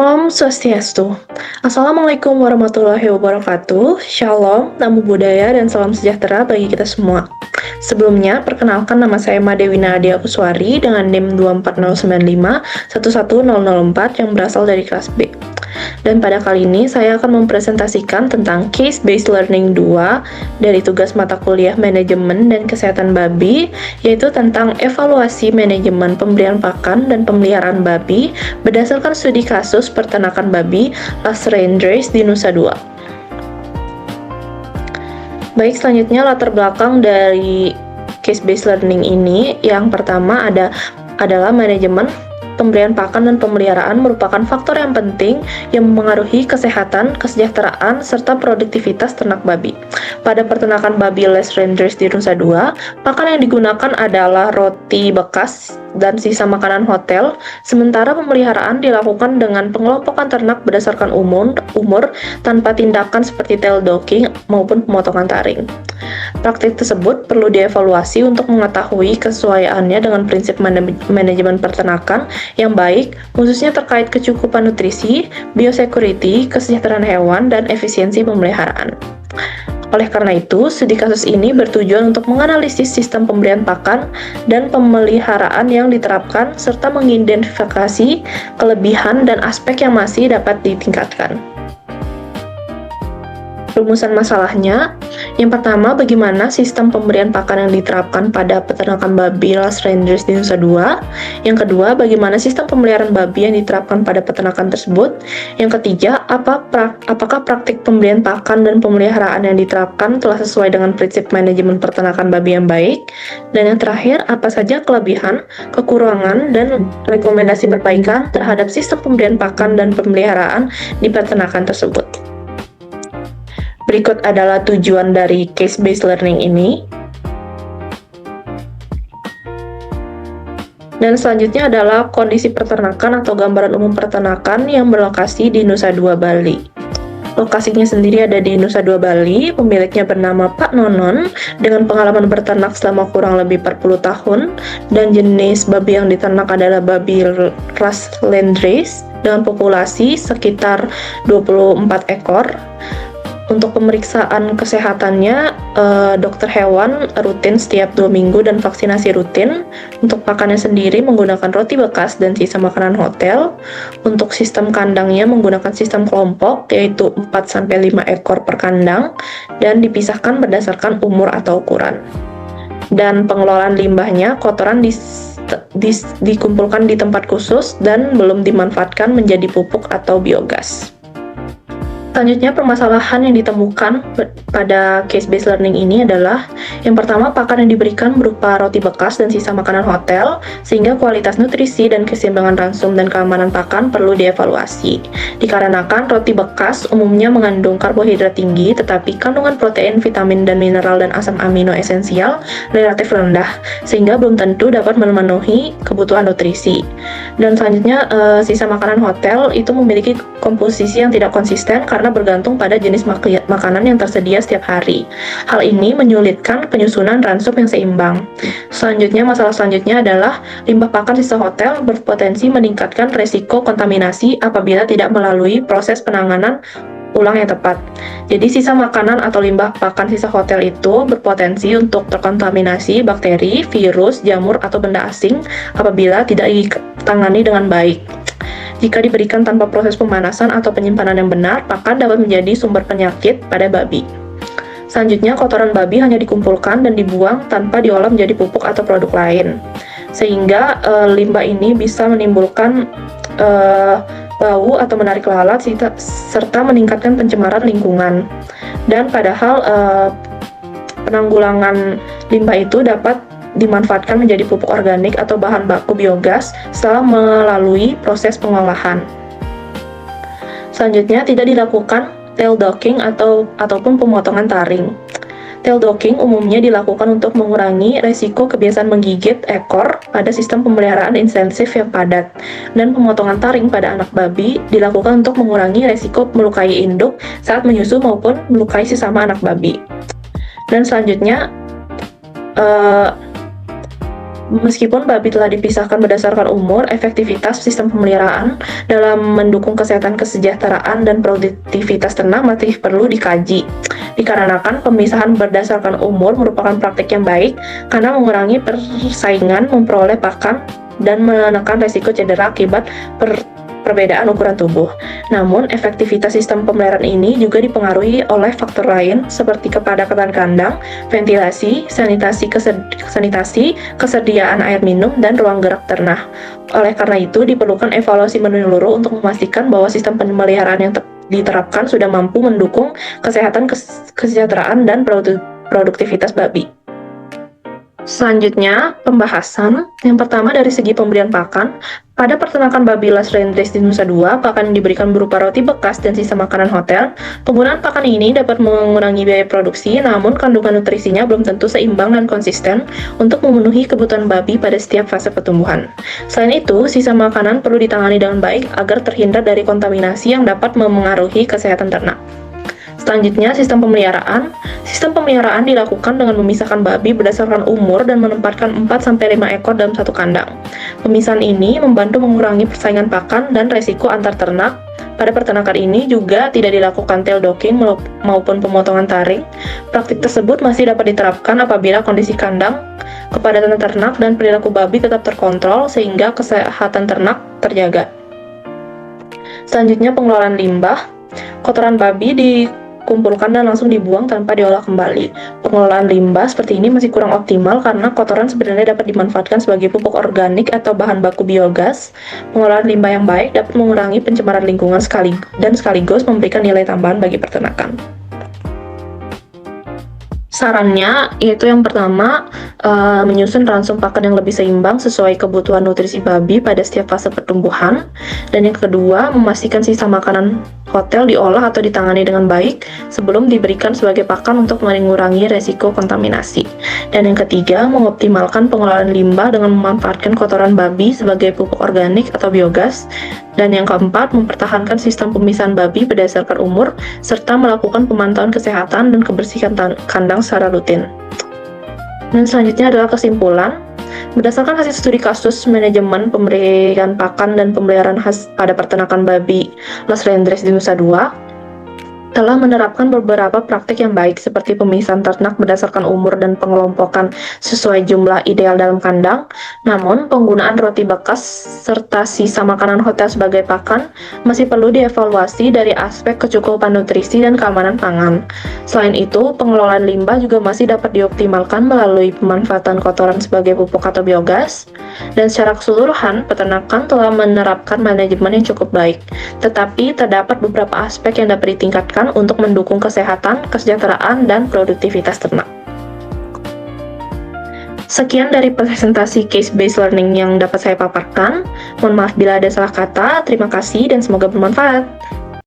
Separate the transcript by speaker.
Speaker 1: Om Swastiastu. Assalamualaikum warahmatullahi wabarakatuh. Shalom, namo buddhaya, dan salam sejahtera bagi kita semua. Sebelumnya, perkenalkan nama saya Madewi Nadia Kuswari dengan NIM 24095-11004 yang berasal dari kelas B. Dan pada kali ini saya akan mempresentasikan tentang Case Based Learning 2 dari tugas mata kuliah Manajemen dan Kesehatan Babi, yaitu tentang evaluasi manajemen pemberian pakan dan pemeliharaan babi berdasarkan studi kasus peternakan babi Las Rendres di Nusa Dua. Baik, selanjutnya latar belakang dari Case Based Learning ini, yang pertama adalah manajemen pemberian pakan dan pemeliharaan merupakan faktor yang penting yang memengaruhi kesehatan, kesejahteraan, serta produktivitas ternak babi. Pada peternakan babi Les Rendres di Nusa Dua, pakan yang digunakan adalah roti bekas dan sisa makanan hotel, sementara pemeliharaan dilakukan dengan pengelompokan ternak berdasarkan umur tanpa tindakan seperti tail docking maupun pemotongan taring. Praktik tersebut perlu dievaluasi untuk mengetahui kesesuaiannya dengan prinsip manajemen peternakan yang baik, khususnya terkait kecukupan nutrisi, biosecurity, kesejahteraan hewan, dan efisiensi pemeliharaan. Oleh karena itu, studi kasus ini bertujuan untuk menganalisis sistem pemberian pakan dan pemeliharaan yang diterapkan, serta mengidentifikasi kelebihan dan aspek yang masih dapat ditingkatkan. Rumusan masalahnya, yang pertama, bagaimana sistem pemberian pakan yang diterapkan pada peternakan babi Las Rendres di Nusa Dua. Yang kedua, bagaimana sistem pemeliharaan babi yang diterapkan pada peternakan tersebut. Yang ketiga, apakah praktik pemberian pakan dan pemeliharaan yang diterapkan telah sesuai dengan prinsip manajemen peternakan babi yang baik. Dan yang terakhir, apa saja kelebihan, kekurangan, dan rekomendasi perbaikan terhadap sistem pemberian pakan dan pemeliharaan di peternakan tersebut. Berikut adalah tujuan dari case-based learning ini. Dan selanjutnya adalah kondisi peternakan atau gambaran umum peternakan yang berlokasi di Nusa Dua, Bali. Lokasinya sendiri ada di Nusa Dua, Bali. Pemiliknya bernama Pak Nonon dengan pengalaman berternak selama kurang lebih 40 tahun, dan jenis babi yang diternak adalah babi Las Rendres dengan populasi sekitar 24 ekor. Untuk pemeriksaan kesehatannya, dokter hewan rutin setiap 2 minggu dan vaksinasi rutin. Untuk pakannya sendiri menggunakan roti bekas dan sisa makanan hotel. Untuk sistem kandangnya menggunakan sistem kelompok, yaitu 4-5 ekor per kandang, dan dipisahkan berdasarkan umur atau ukuran. Dan pengelolaan limbahnya, kotoran dikumpulkan di tempat khusus dan belum dimanfaatkan menjadi pupuk atau biogas. Selanjutnya, permasalahan yang ditemukan pada case-based learning ini adalah yang pertama, pakan yang diberikan berupa roti bekas dan sisa makanan hotel, sehingga kualitas nutrisi dan keseimbangan ransum dan keamanan pakan perlu dievaluasi. Dikarenakan roti bekas umumnya mengandung karbohidrat tinggi, tetapi kandungan protein, vitamin, dan mineral dan asam amino esensial relatif rendah, sehingga belum tentu dapat memenuhi kebutuhan nutrisi. Dan selanjutnya, sisa makanan hotel itu memiliki komposisi yang tidak konsisten karena bergantung pada jenis makanan yang tersedia setiap hari. Hal ini menyulitkan penyusunan ransum yang seimbang. Masalah selanjutnya adalah limbah pakan sisa hotel berpotensi meningkatkan resiko kontaminasi apabila tidak melalui proses penanganan ulang yang tepat. Jadi sisa makanan atau limbah pakan sisa hotel itu berpotensi untuk terkontaminasi bakteri, virus, jamur, atau benda asing apabila tidak ditangani dengan baik. Jika diberikan tanpa proses pemanasan atau penyimpanan yang benar, pakan dapat menjadi sumber penyakit pada babi. Selanjutnya, kotoran babi hanya dikumpulkan dan dibuang tanpa diolah menjadi pupuk atau produk lain. Sehingga limbah ini bisa menimbulkan bau atau menarik lalat serta meningkatkan pencemaran lingkungan. Dan padahal penanggulangan limbah itu dapat dimanfaatkan menjadi pupuk organik atau bahan baku biogas setelah melalui proses pengolahan. Selanjutnya, tidak dilakukan tail docking ataupun pemotongan taring. Tail docking umumnya dilakukan untuk mengurangi resiko kebiasaan menggigit ekor pada sistem pemeliharaan intensif yang padat, dan pemotongan taring pada anak babi dilakukan untuk mengurangi resiko melukai induk saat menyusu maupun melukai sesama anak babi. Dan selanjutnya, Meskipun babi telah dipisahkan berdasarkan umur, efektivitas sistem pemeliharaan dalam mendukung kesehatan, kesejahteraan, dan produktivitas ternak masih perlu dikaji. Dikarenakan pemisahan berdasarkan umur merupakan praktik yang baik karena mengurangi persaingan memperoleh pakan dan menekan risiko cedera akibat perbedaan ukuran tubuh. Namun, efektivitas sistem pemeliharaan ini juga dipengaruhi oleh faktor lain seperti kepadatan kandang, ventilasi, sanitasi, kesediaan air minum, dan ruang gerak ternak. Oleh karena itu, diperlukan evaluasi menyeluruh untuk memastikan bahwa sistem pemeliharaan yang diterapkan sudah mampu mendukung kesehatan, kesejahteraan, dan produktivitas babi. Selanjutnya, pembahasan. Yang pertama dari segi pemberian pakan. Pada peternakan babi Las Rendres di Nusa Dua, pakan yang diberikan berupa roti bekas dan sisa makanan hotel. Penggunaan pakan ini dapat mengurangi biaya produksi, namun kandungan nutrisinya belum tentu seimbang dan konsisten untuk memenuhi kebutuhan babi pada setiap fase pertumbuhan. Selain itu, sisa makanan perlu ditangani dengan baik agar terhindar dari kontaminasi yang dapat memengaruhi kesehatan ternak. Selanjutnya, sistem pemeliharaan. Sistem pemeliharaan dilakukan dengan memisahkan babi berdasarkan umur dan menempatkan 4-5 ekor dalam satu kandang. Pemisahan ini membantu mengurangi persaingan pakan dan resiko antar ternak. Pada peternakan ini juga tidak dilakukan tail docking maupun pemotongan taring. Praktik tersebut masih dapat diterapkan apabila kondisi kandang, kepadatan ternak, dan perilaku babi tetap terkontrol sehingga kesehatan ternak terjaga. Selanjutnya, pengelolaan limbah. Kotoran babi dikumpulkan dan langsung dibuang tanpa diolah kembali. Pengelolaan limbah seperti ini masih kurang optimal karena kotoran sebenarnya dapat dimanfaatkan sebagai pupuk organik atau bahan baku biogas. Pengelolaan limbah yang baik dapat mengurangi pencemaran lingkungan sekaligus memberikan nilai tambahan bagi peternakan. Sarannya yaitu yang pertama, menyusun ransum pakan yang lebih seimbang sesuai kebutuhan nutrisi babi pada setiap fase pertumbuhan. Dan yang kedua, memastikan sisa makanan hotel diolah atau ditangani dengan baik sebelum diberikan sebagai pakan untuk mengurangi resiko kontaminasi. Dan yang ketiga, mengoptimalkan pengelolaan limbah dengan memanfaatkan kotoran babi sebagai pupuk organik atau biogas. Dan yang keempat, mempertahankan sistem pemisahan babi berdasarkan umur, serta melakukan pemantauan kesehatan dan kebersihan kandang secara rutin. Dan selanjutnya adalah kesimpulan. Berdasarkan hasil studi kasus manajemen pemberian pakan dan pemeliharaan khas pada peternakan babi Las Rendres di Nusa Dua, telah menerapkan beberapa praktik yang baik seperti pemisahan ternak berdasarkan umur dan pengelompokan sesuai jumlah ideal dalam kandang. Namun, penggunaan roti bekas serta sisa makanan hotel sebagai pakan masih perlu dievaluasi dari aspek kecukupan nutrisi dan keamanan pangan. Selain itu, pengelolaan limbah juga masih dapat dioptimalkan melalui pemanfaatan kotoran sebagai pupuk atau biogas. Dan secara keseluruhan, peternakan telah menerapkan manajemen yang cukup baik. Tetapi, terdapat beberapa aspek yang dapat ditingkatkan untuk mendukung kesehatan, kesejahteraan, dan produktivitas ternak. Sekian dari presentasi case-based learning yang dapat saya paparkan. Mohon maaf bila ada salah kata. Terima kasih dan semoga bermanfaat.